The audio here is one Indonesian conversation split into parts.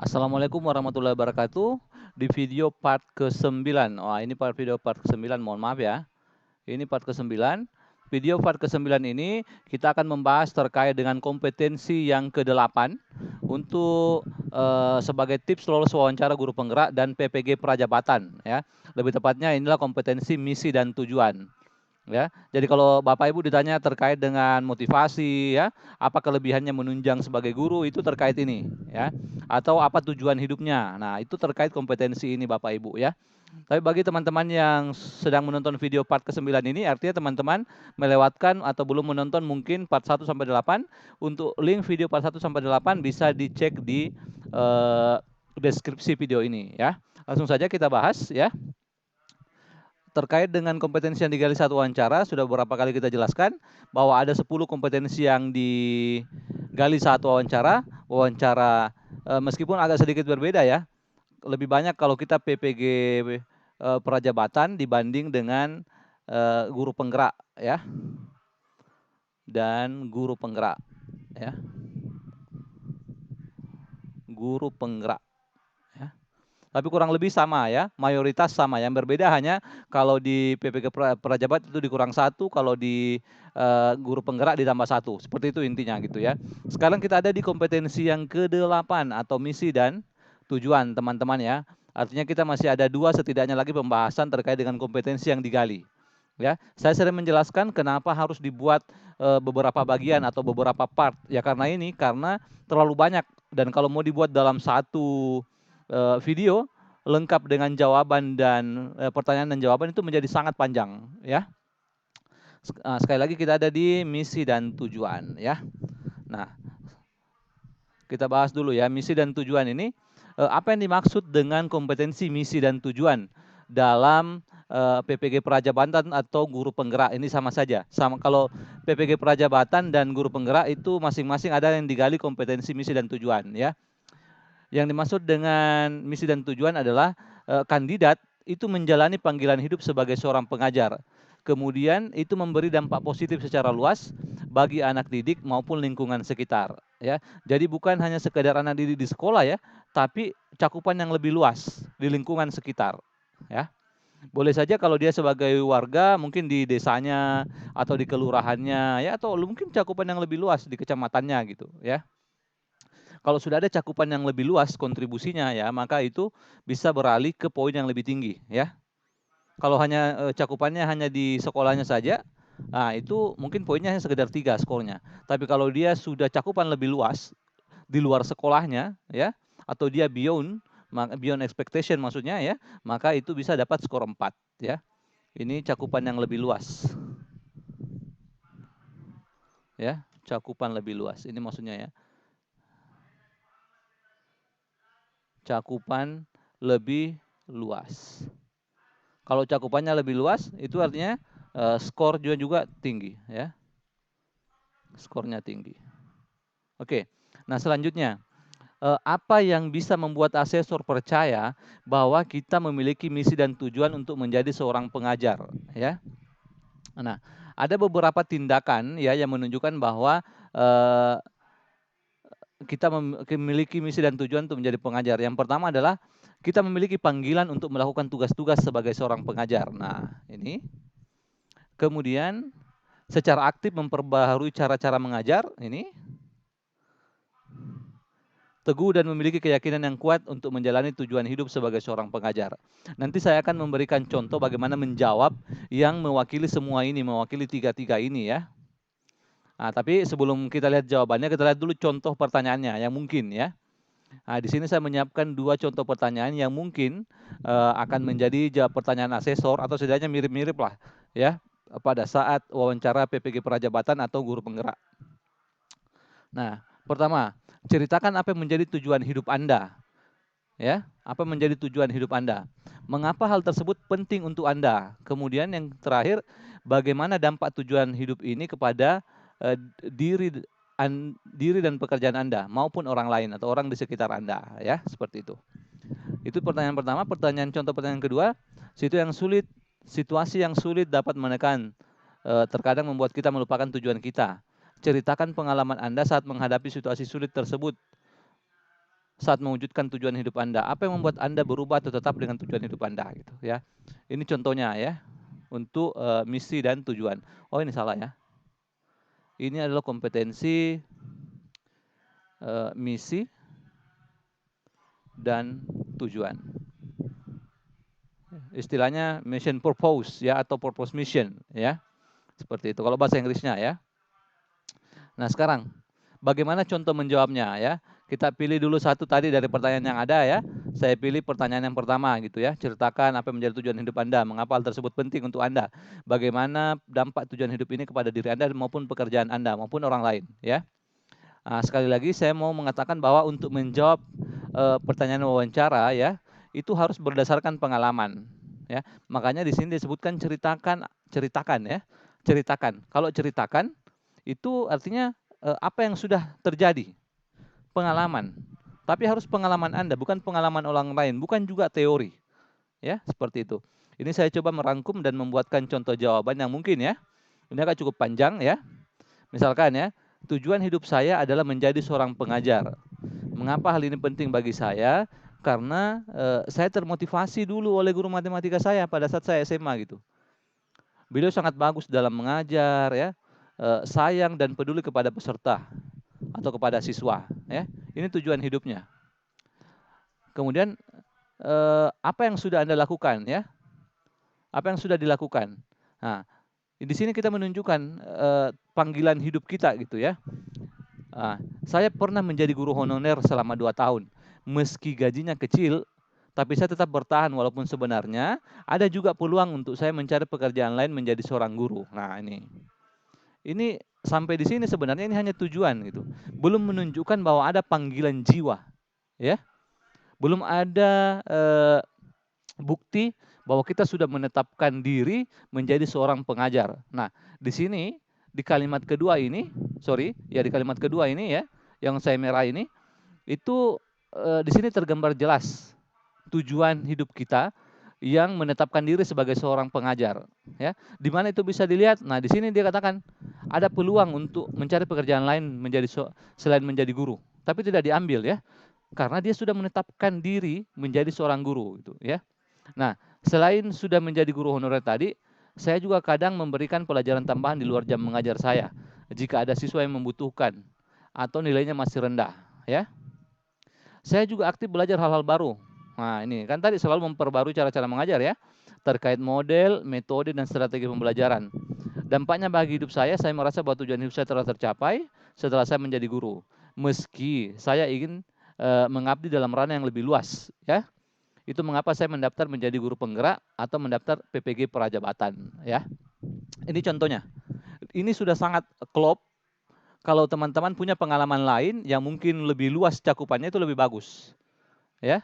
Assalamualaikum warahmatullahi wabarakatuh. Di video part ke-9. Wah, ini video part ke-9, mohon maaf ya. Ini part ke-9. Video part ke-9 ini kita akan membahas terkait dengan kompetensi yang ke-8 untuk sebagai tips lolos wawancara guru penggerak dan PPG Prajabatan ya. Lebih tepatnya inilah kompetensi misi dan tujuan. Ya, jadi kalau Bapak Ibu ditanya terkait dengan motivasi ya, apa kelebihannya menunjang sebagai guru itu terkait ini ya, atau apa tujuan hidupnya. Nah, itu terkait kompetensi ini Bapak Ibu ya. Tapi bagi teman-teman yang sedang menonton video part ke-9 ini artinya teman-teman melewatkan atau belum menonton mungkin part 1 sampai 8. Untuk link video part 1 sampai 8 bisa dicek di deskripsi video ini ya. Langsung saja kita bahas ya. Terkait dengan kompetensi yang digali saat wawancara, sudah beberapa kali kita jelaskan bahwa ada 10 kompetensi yang digali saat wawancara. Meskipun agak sedikit berbeda ya, lebih banyak kalau kita PPG Prajabatan dibanding dengan guru penggerak ya, dan guru penggerak ya, guru penggerak. Tapi kurang lebih sama ya, mayoritas sama. Yang berbeda hanya kalau di PPG Prajabat itu dikurang 1, kalau di guru penggerak ditambah 1. Seperti itu intinya gitu ya. Sekarang kita ada di kompetensi yang ke-8 atau misi dan tujuan teman-teman ya. Artinya kita masih ada 2 setidaknya lagi pembahasan terkait dengan kompetensi yang digali. Ya, saya sering menjelaskan kenapa harus dibuat beberapa bagian atau beberapa part. Ya karena terlalu banyak, dan kalau mau dibuat dalam satu video lengkap dengan jawaban dan pertanyaan dan jawaban itu menjadi sangat panjang ya. Sekali lagi kita ada di misi dan tujuan ya. Nah, kita bahas dulu ya misi dan tujuan ini. Apa yang dimaksud dengan kompetensi misi dan tujuan dalam PPG Prajabatan atau guru penggerak? Ini sama saja. Sama kalau PPG Prajabatan dan guru penggerak itu masing-masing ada yang digali kompetensi misi dan tujuan ya. Yang dimaksud dengan misi dan tujuan adalah kandidat itu menjalani panggilan hidup sebagai seorang pengajar. Kemudian itu memberi dampak positif secara luas bagi anak didik maupun lingkungan sekitar. Ya, jadi bukan hanya sekedar anak didik di sekolah ya, tapi cakupan yang lebih luas di lingkungan sekitar. Ya, boleh saja kalau dia sebagai warga mungkin di desanya atau di kelurahannya ya, atau mungkin cakupan yang lebih luas di kecamatannya gitu ya. Kalau sudah ada cakupan yang lebih luas kontribusinya ya, maka itu bisa beralih ke poin yang lebih tinggi ya. Kalau hanya cakupannya hanya di sekolahnya saja, nah itu mungkin poinnya hanya sekedar 3 skornya. Tapi kalau dia sudah cakupan lebih luas di luar sekolahnya ya, atau dia beyond expectation maksudnya ya, maka itu bisa dapat skor 4 ya. Ini cakupan yang lebih luas. Ya, cakupan lebih luas. Ini maksudnya ya. Cakupan lebih luas. Kalau cakupannya lebih luas, itu artinya skor juga tinggi, ya. Skornya tinggi. Oke, nah selanjutnya, apa yang bisa membuat asesor percaya bahwa kita memiliki misi dan tujuan untuk menjadi seorang pengajar, ya? Nah, ada beberapa tindakan ya yang menunjukkan bahwa kita memiliki misi dan tujuan untuk menjadi pengajar. Yang pertama adalah kita memiliki panggilan untuk melakukan tugas-tugas sebagai seorang pengajar. Nah, ini. Kemudian secara aktif memperbaharui cara-cara mengajar, ini. Teguh dan memiliki keyakinan yang kuat untuk menjalani tujuan hidup sebagai seorang pengajar. Nanti saya akan memberikan contoh bagaimana menjawab yang mewakili semua ini, mewakili tiga-tiga ini ya. Nah, tapi sebelum kita lihat jawabannya, kita lihat dulu contoh pertanyaannya yang mungkin ya. Nah, di sini saya menyiapkan 2 contoh pertanyaan yang mungkin akan menjadi pertanyaan asesor atau setidaknya mirip-mirip lah ya pada saat wawancara PPG Prajabatan atau guru penggerak. Nah, pertama, ceritakan apa yang menjadi tujuan hidup Anda. Ya, apa menjadi tujuan hidup Anda? Mengapa hal tersebut penting untuk Anda? Kemudian yang terakhir, bagaimana dampak tujuan hidup ini kepada diri dan pekerjaan Anda maupun orang lain atau orang di sekitar Anda, ya, seperti itu. Itu pertanyaan pertama. Contoh pertanyaan kedua, situasi yang sulit dapat menekan, terkadang membuat kita melupakan tujuan kita. Ceritakan pengalaman Anda saat menghadapi situasi sulit tersebut. saat mewujudkan tujuan hidup Anda? Apa yang membuat Anda berubah atau tetap dengan tujuan hidup Anda gitu ya. Ini contohnya ya untuk misi dan tujuan. Oh ini salah ya. Ini adalah kompetensi, misi dan tujuan. Istilahnya mission purpose ya atau purpose mission ya. Seperti itu kalau bahasa Inggrisnya ya. Nah, sekarang bagaimana contoh menjawabnya ya? Kita pilih dulu satu tadi dari pertanyaan yang ada ya. Saya pilih pertanyaan yang pertama gitu ya. Ceritakan apa yang menjadi tujuan hidup Anda, mengapa hal tersebut penting untuk Anda. Bagaimana dampak tujuan hidup ini kepada diri Anda maupun pekerjaan Anda maupun orang lain ya. Nah, sekali lagi saya mau mengatakan bahwa untuk menjawab pertanyaan wawancara ya, itu harus berdasarkan pengalaman ya. Makanya di sini disebutkan ceritakan ya. Ceritakan. Kalau ceritakan itu artinya apa yang sudah terjadi, pengalaman. Tapi harus pengalaman Anda, bukan pengalaman orang lain, bukan juga teori. Ya, seperti itu. Ini saya coba merangkum dan membuatkan contoh jawaban yang mungkin ya. Ini agak cukup panjang ya. Misalkan ya, tujuan hidup saya adalah menjadi seorang pengajar. Mengapa hal ini penting bagi saya? Karena saya termotivasi dulu oleh guru matematika saya pada saat saya SMA gitu. Beliau sangat bagus dalam mengajar ya, sayang dan peduli kepada peserta atau kepada siswa ya. Ini tujuan hidupnya. Kemudian apa yang sudah Anda lakukan ya? Apa yang sudah dilakukan? Nah, di sini kita menunjukkan panggilan hidup kita gitu ya. Saya pernah menjadi guru honorer selama 2 tahun. Meski gajinya kecil, tapi saya tetap bertahan walaupun sebenarnya ada juga peluang untuk saya mencari pekerjaan lain menjadi seorang guru. Nah, ini sampai di sini sebenarnya ini hanya tujuan gitu. Belum menunjukkan bahwa ada panggilan jiwa, ya. Belum ada bukti bahwa kita sudah menetapkan diri menjadi seorang pengajar. Nah, di sini di kalimat kedua ini, di kalimat kedua ini ya, yang saya merah ini, itu di sini tergambar jelas tujuan hidup kita yang menetapkan diri sebagai seorang pengajar, ya. Di mana itu bisa dilihat? Nah, di sini dia katakan ada peluang untuk mencari pekerjaan lain selain menjadi guru, tapi tidak diambil ya, karena dia sudah menetapkan diri menjadi seorang guru gitu ya. Nah, selain sudah menjadi guru honorer tadi, saya juga kadang memberikan pelajaran tambahan di luar jam mengajar saya jika ada siswa yang membutuhkan atau nilainya masih rendah ya. Saya juga aktif belajar hal-hal baru. Nah, ini kan tadi selalu memperbarui cara-cara mengajar ya, terkait model, metode, dan strategi pembelajaran. Dampaknya bagi hidup saya merasa bahwa tujuan hidup saya telah tercapai setelah saya menjadi guru. Meski saya ingin mengabdi dalam ranah yang lebih luas, ya. Itu mengapa saya mendaftar menjadi guru penggerak atau mendaftar PPG Prajabatan, ya. Ini contohnya. Ini sudah sangat klop. Kalau teman-teman punya pengalaman lain yang mungkin lebih luas cakupannya itu lebih bagus, ya.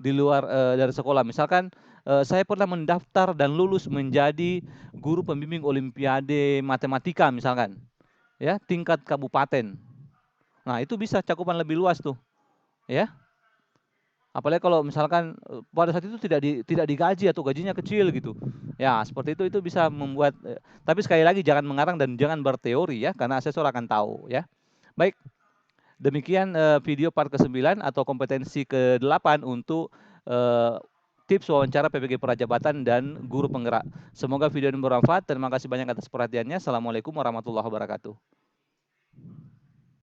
Di luar dari sekolah. Misalkan saya pernah mendaftar dan lulus menjadi guru pembimbing Olimpiade Matematika misalkan, ya, tingkat kabupaten. Nah, itu bisa cakupan lebih luas tuh, ya. Apalagi kalau misalkan pada saat itu tidak digaji atau gajinya kecil gitu. Ya, seperti itu bisa membuat tapi sekali lagi jangan mengarang dan jangan berteori ya, karena asesor akan tahu ya. Baik, demikian video part ke-9 atau kompetensi ke-8 untuk tips wawancara PPG Prajabatan dan guru penggerak. Semoga video ini bermanfaat. Terima kasih banyak atas perhatiannya. Assalamualaikum warahmatullahi wabarakatuh.